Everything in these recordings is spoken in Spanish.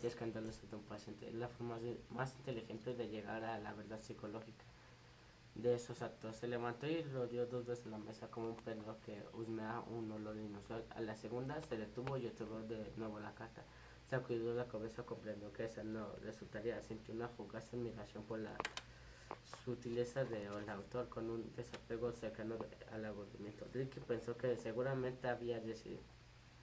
escandalosa de un paciente. Es la forma más inteligente de llegar a la verdad psicológica de esos actos. Se levantó y rodeó dos veces la mesa como un perro que husmea un olor inusual. A la segunda se detuvo y observó de nuevo la carta. Sacudió la cabeza, comprendió que esa no resultaría. Sintió una fugaz admiración por la sutileza del autor con un desapego cercano al aburrimiento. Ricky pensó que seguramente había recibido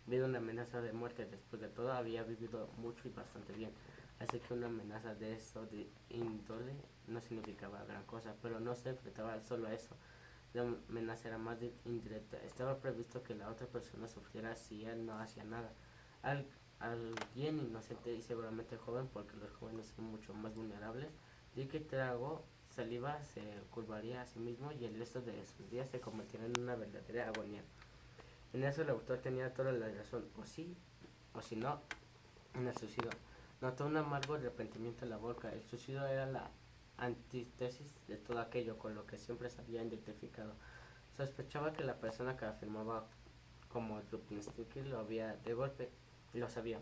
una amenaza de muerte. Después de todo, había vivido mucho y bastante bien. Así que una amenaza de eso de índole no significaba gran cosa, pero no se enfrentaba solo a eso. La amenaza era más indirecta. Estaba previsto que la otra persona sufriera si él no hacía nada. Al, Alguien inocente y seguramente joven, porque los jóvenes son mucho más vulnerables. Ricky tragó saliva, se curvaría a sí mismo y el resto de sus días se convertiría en una verdadera agonía. En eso el autor tenía toda la razón, o sí, o si no, en el suicidio. Notó un amargo arrepentimiento en la boca. El suicidio era la antítesis de todo aquello con lo que siempre se había identificado. Sospechaba que la persona que afirmaba como Rupinski lo sabía.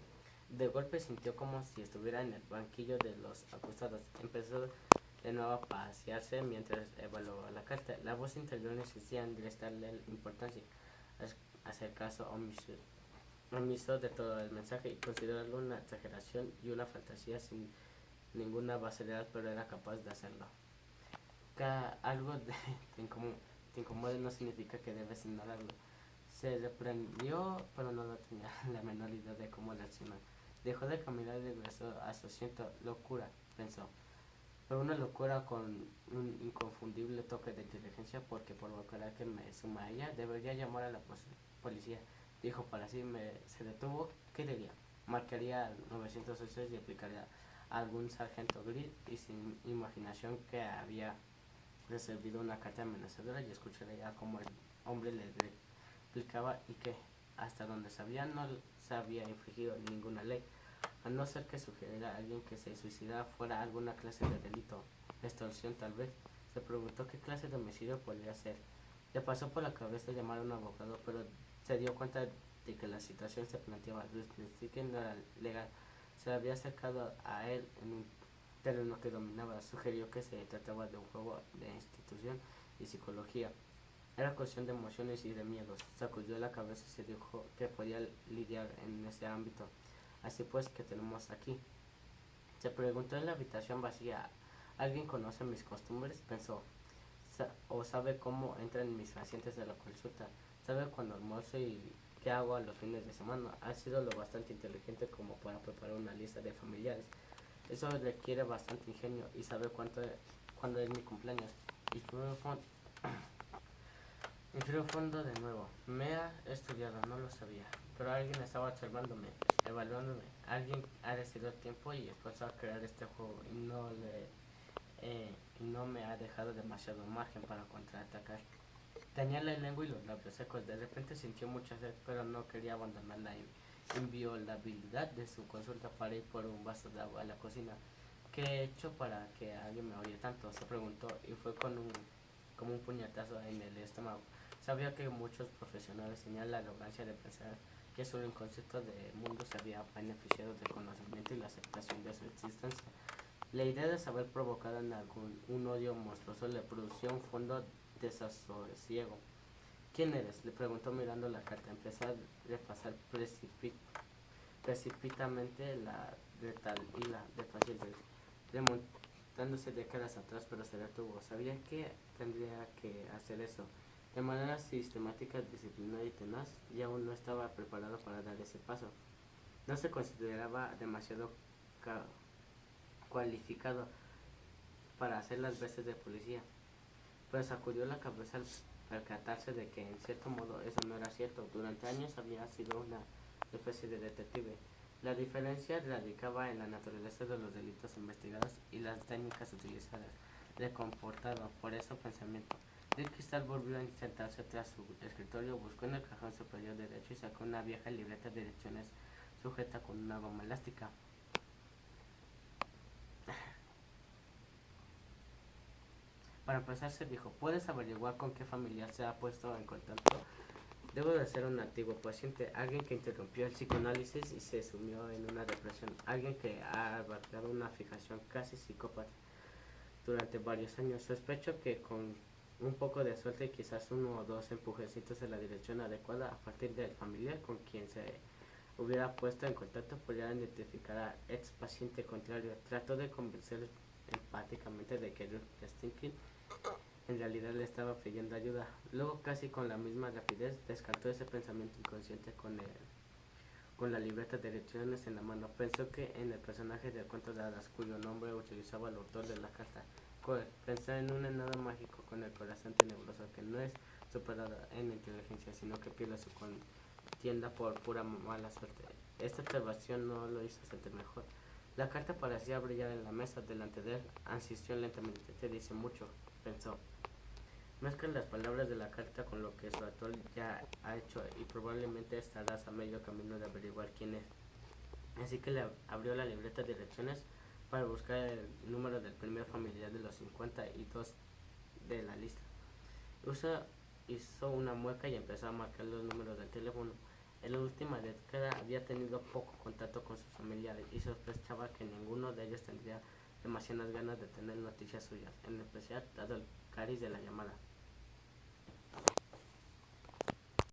De golpe sintió como si estuviera en el banquillo de los acusados. Empezó de nuevo a pasearse mientras evaluaba la carta. La voz interior insistía en restarle importancia, hacer caso omiso de todo el mensaje y considerarlo una exageración y una fantasía sin ninguna base real, pero era capaz de hacerlo. Que algo te incomode no significa que debes ignorarlo. Se reprendió, pero no tenía la menor idea de cómo reaccionar. Dejó de caminar y regresó a su asiento. Locura, pensó. Pero una locura con un inconfundible toque de inteligencia porque provocará que me suma a ella. Debería llamar a la policía, dijo para sí. Se detuvo. ¿Qué diría? Marcaría al 911 y aplicaría a algún sargento gris y sin imaginación que había recibido una carta amenazadora y escucharía como el hombre le explicaba y que hasta donde sabía no se había infringido ninguna ley, a no ser que sugiriera a alguien que se suicidara fuera alguna clase de delito, extorsión tal vez. Se preguntó qué clase de homicidio podría ser. Le pasó por la cabeza llamar a un abogado, pero se dio cuenta de que la situación se planteaba. Que no era legal. Se había acercado a él en un terreno que dominaba. Sugirió que se trataba de un juego de institución y psicología. Era cuestión de emociones y de miedos. Sacudió la cabeza y se dijo que podía lidiar en ese ámbito. Así pues, ¿qué tenemos aquí? Se preguntó en la habitación vacía. ¿Alguien conoce mis costumbres? Pensó. ¿O sabe cómo entran mis pacientes de la consulta? ¿Sabe cuándo almuerzo y qué hago a los fines de semana? Ha sido lo bastante inteligente como para preparar una lista de familiares. Eso requiere bastante ingenio y sabe cuándo es mi cumpleaños. Y frío fondo de nuevo. Me ha estudiado, no lo sabía. Pero alguien estaba observándome, evaluándome. Alguien ha decidido el tiempo y esfuerzo a crear este juego y no me ha dejado demasiado margen para contraatacar. Tenía la lengua y los labios secos. De repente sintió mucha sed, pero no quería abandonar la inviolabilidad de su consulta para ir por un vaso de agua a la cocina. ¿Qué he hecho para que alguien me odie tanto?, se preguntó, y fue como un puñetazo en el estómago. Sabía que muchos profesionales tenían la arrogancia de pensar que su concepto de mundo se había beneficiado del conocimiento y la aceptación de su existencia. La idea de saber provocado en un odio monstruoso le produció un fondo desasosiego. ¿Quién eres?, le preguntó mirando la carta. Empezó a repasar precipitadamente la retahíla de pacientes, remontándose décadas atrás, pero se detuvo. Sabía que tendría que hacer eso de manera sistemática, disciplinada y tenaz, y aún no estaba preparado para dar ese paso. No se consideraba demasiado cualificado para hacer las veces de policía, pero sacudió la cabeza al percatarse de que en cierto modo eso no era cierto. Durante años había sido una especie de detective. La diferencia radicaba en la naturaleza de los delitos investigados y las técnicas utilizadas, de comportado por ese pensamiento. Dick Cristal volvió a sentarse tras su escritorio, buscó en el cajón superior derecho y sacó una vieja libreta de direcciones sujeta con una goma elástica. Para empezar, se dijo: ¿puedes averiguar con qué familiar se ha puesto en contacto Debo de ser un antiguo paciente, alguien que interrumpió el psicoanálisis y se sumió en una depresión, alguien que ha abarcado una fijación casi psicópata durante varios años. Sospecho que con un poco de suerte y quizás uno o dos empujecitos en la dirección adecuada a partir del familiar con quien se hubiera puesto en contacto pudiera identificar al ex paciente contrario. Trató de convencer empáticamente de que Stinkin en realidad le estaba pidiendo ayuda. Luego, casi con la misma rapidez, descartó ese pensamiento inconsciente con la libreta de direcciones en la mano. Pensó que en el personaje del cuento de hadas cuyo nombre utilizaba el autor de la carta. Pensó en un enano mágico con el corazón tenebroso que no es superado en inteligencia, sino que pierde su contienda por pura mala suerte. Esta observación no lo hizo sentir mejor. La carta parecía brillar en la mesa delante de él. Insistió lentamente. Te dice mucho, pensó. Mezcla las palabras de la carta con lo que su autor ya ha hecho y probablemente estarás a medio camino de averiguar quién es. Así que le abrió la libreta de direcciones para buscar el número del primer familiar de los 52 de la lista. Hizo una mueca y empezó a marcar los números del teléfono. En la última década había tenido poco contacto con sus familiares y sospechaba que ninguno de ellos tendría demasiadas ganas de tener noticias suyas, en especial dado el cariz de la llamada.